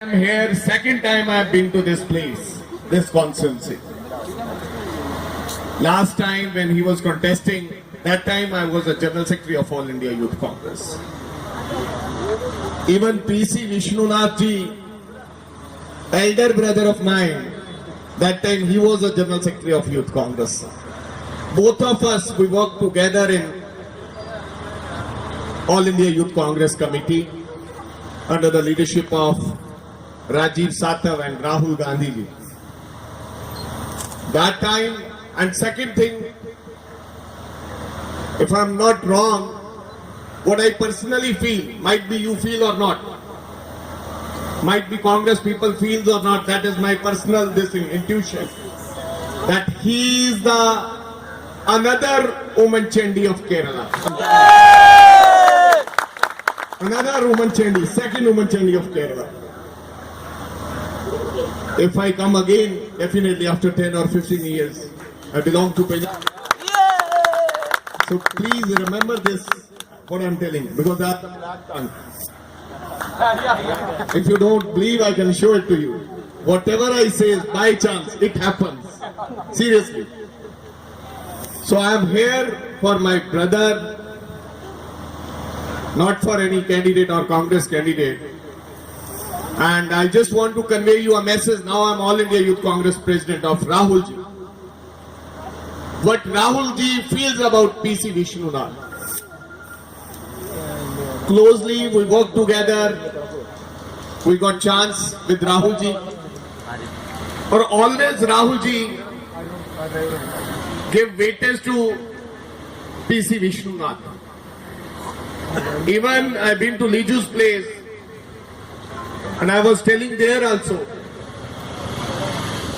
I'm here, second time I've been to this place, this constituency. Last time when he was contesting, that time I was the General Secretary of All India Youth Congress. Even PC Vishnunath ji, elder brother of mine, that time he was the General Secretary of Youth Congress. Both of us, we worked together in All India Youth Congress Committee under the leadership of Rajiv Satav and Rahul Gandhi ji. That time, and second thing, if I'm not wrong, what I personally feel, might be you feel or not, might be Congress people feel or not, that is my personal intuition, that he is the another Oommen Chandy of Kerala. Another Oommen Chandy, second Oommen Chandy of Kerala. If I come again, definitely after 10 or 15 years, I belong to Punjab. So please remember this, what I'm telling, because that's the black tongue. If you don't believe, I can show it to you. Whatever I say is by chance, it happens. Seriously. So I am here for my brother, not for any candidate or Congress candidate. And I just want to convey you a message. Now I'm All India Youth Congress President of Rahul ji. What Rahul ji feels about PC Vishnunath. Closely we worked together. We got chance with Rahul ji. Or always Rahul ji give weightage to PC Vishnunath. Even I've been to Liju's place. And I was telling there also,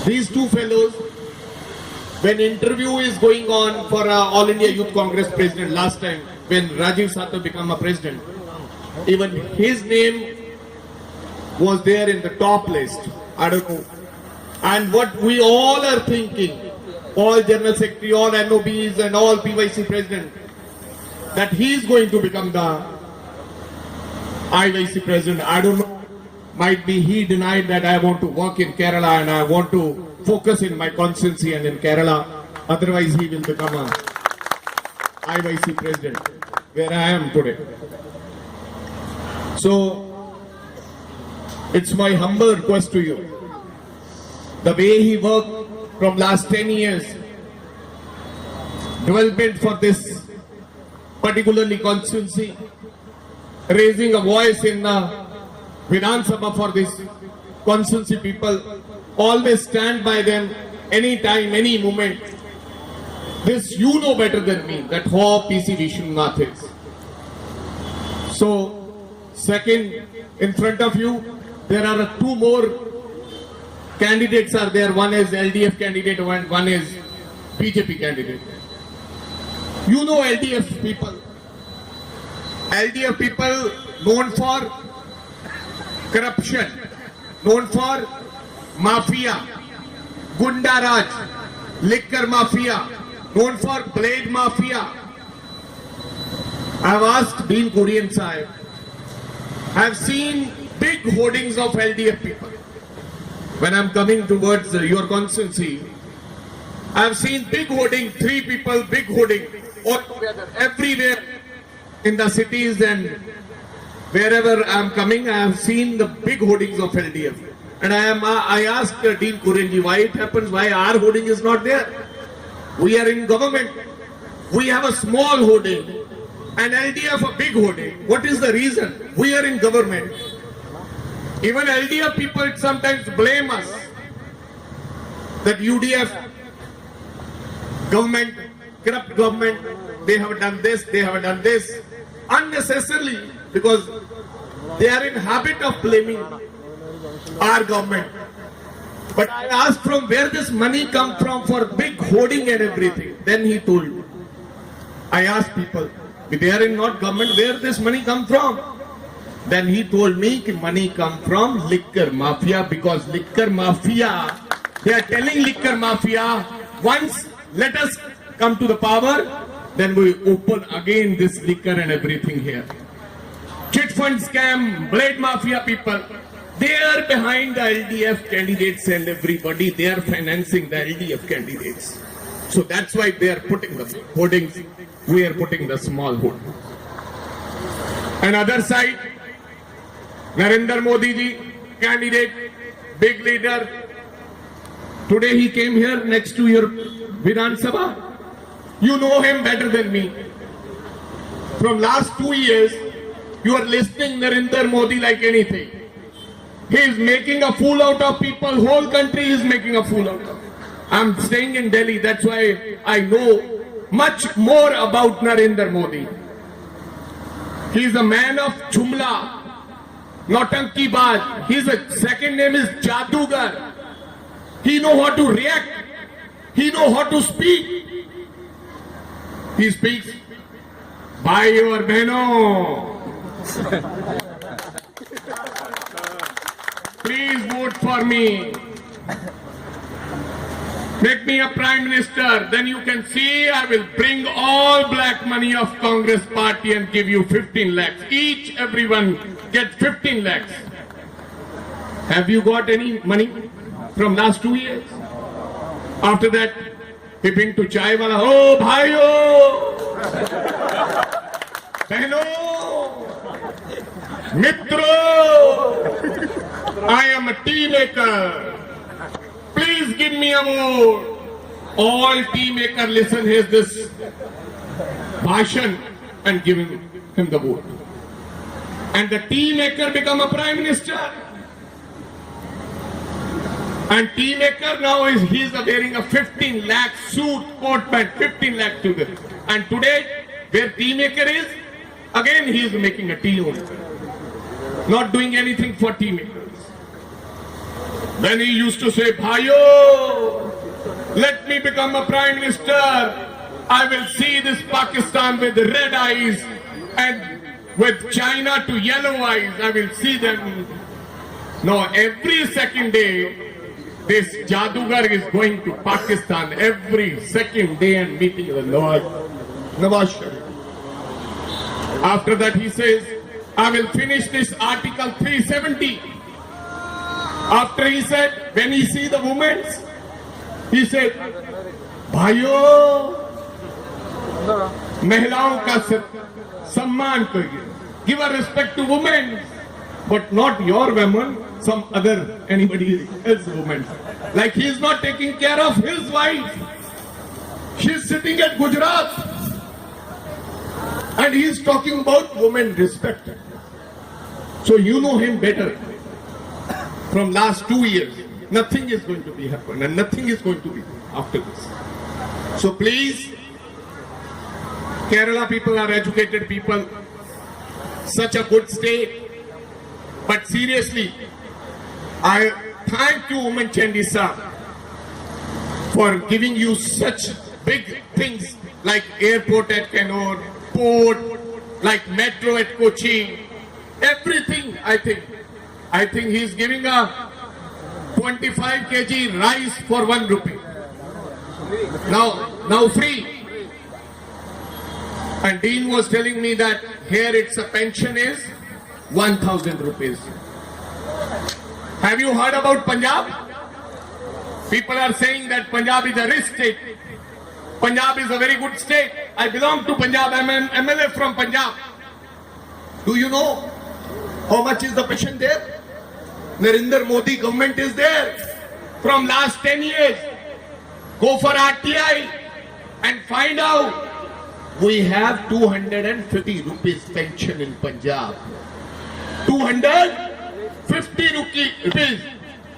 these two fellows, when interview is going on for All India Youth Congress President last time, when Rajiv Satav became a president, even his name was there in the top list. I don't know. And what we all are thinking, all General Secretary, all NOBs and all PYC President, that he is going to become the IYC President. I don't know. Might be he denied that I want to work in Kerala and I want to focus in my constituency and in Kerala. Otherwise he will become a IYC president where I am today. So it's my humble request to you. The way he worked from last 10 years, development for this particularly constituency, raising a voice in the Vidhan Sabha for this constituency people, always stand by them anytime, any moment. This you know better than me, that how PC Vishnunath is. So, second, in front of you, there are two more candidates are there. One is LDF candidate and one is BJP candidate. You know LDF people. LDF people known for corruption, known for mafia, Gunda Raj, liquor mafia, known for blade mafia. I have asked Dean Kurian Sahib, I have seen big hoardings of LDF people. When I am coming towards your constituency, I have seen big hoarding, 3 people, big hoarding, all together, everywhere in the cities and wherever I am coming, I have seen the big hoardings of LDF. And I asked Dean Kurenji why it happens, why our hoarding is not there. We are in government. We have a small hoarding and LDF a big hoarding. What is the reason? We are in government. Even LDF people sometimes blame us that UDF government, corrupt government, they have done this, they have done this. Unnecessarily, because they are in habit of blaming our government. But I asked from where this money come from for big hoarding and everything. Then he told me. I asked people, they are in not government, where this money come from? Then he told me that money come from liquor mafia, because liquor mafia, they are telling liquor mafia, once let us come to the power, then we open again this liquor and everything here. Chit fund scam, blade mafia people, They are behind the LDF candidates and everybody. They are financing the LDF candidates. So that's why they are putting the hoardings. We are putting the small hood. And other side, Narendra Modi ji, candidate, big leader. Today he came here next to your Vidhan Sabha. You know him better than me. From last 2 years, you are listening Narendra Modi like anything. He is making a fool out of people. Whole country is making a fool out of. I'm staying in Delhi. That's why I know much more about Narendra Modi. He is a man of Jumla, Nautanki Baaz. His second name is Jadugar. He know how to react. He know how to speak. He speaks, Bhai aur Behno, please vote for me. Make me a prime minister. Then you can see I will bring all black money of Congress party and give you 15 lakhs. Each, everyone get 15 lakhs. Have you got any money from last 2 years? After that, he bring to chai wala, oh bhaiyo, behno, mitro, I am a tea maker. Please give me a vote. All tea maker listen his this bhashan and giving him the vote. And the tea maker become a prime minister. And tea maker now he's wearing a 15 lakh suit, coat pant, 15 lakh to this. And today, where tea maker is, again he is making a tea only. Not doing anything for tea makers. Then he used to say, Bhayo, let me become a prime minister. I will see this Pakistan with red eyes and with China to yellow eyes. I will see them. No, every second day, this Jadugar is going to Pakistan every second day and meeting the Nawaz Sharif. After that he says, I will finish this Article 370. After he said, when he see the women, he said, Bhaiyo, महिलाओं का सम्मान करिए. Give a respect to women, but not your woman, some other, anybody else woman. Like he is not taking care of his wife. She is sitting at Gujarat. And he is talking about women respect. So you know him better. From last 2 years, nothing is going to be happen and nothing is going to be after this. So please, Kerala people are educated people, such a good state. But seriously, I thank you, Woman Chandisa, for giving you such big things like airport at Kannur, port, like metro at Kochi, everything. I think he is giving a 25 kg rice for 1 rupee. Now free. And Dean was telling me that here its a pension is 1,000 rupees. Have you heard about Punjab? People are saying that Punjab is a rich state. Punjab is a very good state. I belong to Punjab. I'm an MLA from Punjab. Do you know how much is the pension there? Narendra Modi government is there from last 10 years. Go for RTI and find out. We have 250 rupees pension in Punjab. 250 rupees.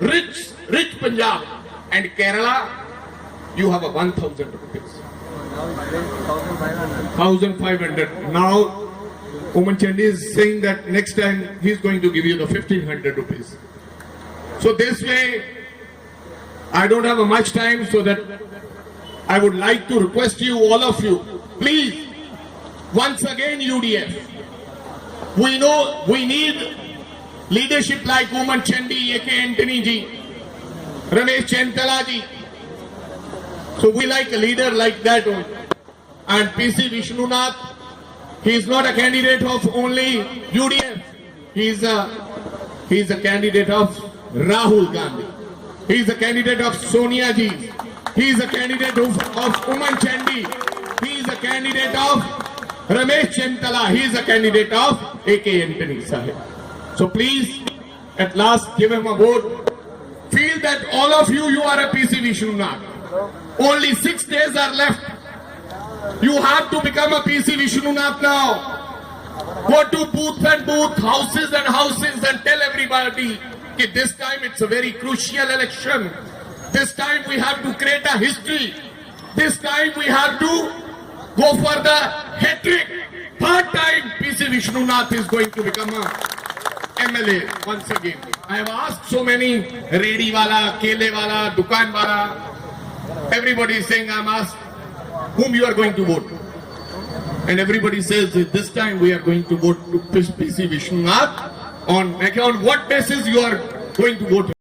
Rich Punjab. And Kerala, you have a 1,000 rupees. 1,500. Now, Oman Chandi is saying that next time he is going to give you the 1,500 rupees. So this way, I don't have much time, so that I would like to request you, all of you, please, once again UDF, we know we need leadership like Oman Chandi, A.K. Antony ji, Ramesh Chentala ji. So we like a leader like that only. And P.C. Vishnunath, he is not a candidate of only UDF. He He is a candidate of Rahul Gandhi. He is a candidate of Sonia Ji. He is a candidate of Uman Chandi. He is a candidate of Ramesh Chentala. He is a candidate of A.K. Antony Sahib. So please, at last, give him a vote. Feel that all of you are a PC Vishnunath. Only 6 days are left. You have to become a PC Vishnunath now. Go to booth and booth, houses and houses, and tell everybody that this time it's a very crucial election. This time we have to create a history. This time we have to go for the hat-trick. Third time PC Vishnunath is going to become a MLA once again. I have asked so many Redi wala, Kele wala, Dukan wala. Everybody is saying, I'm asked whom you are going to vote. And everybody says that this time we are going to vote to PC Vishnunath. On what basis you are going to vote?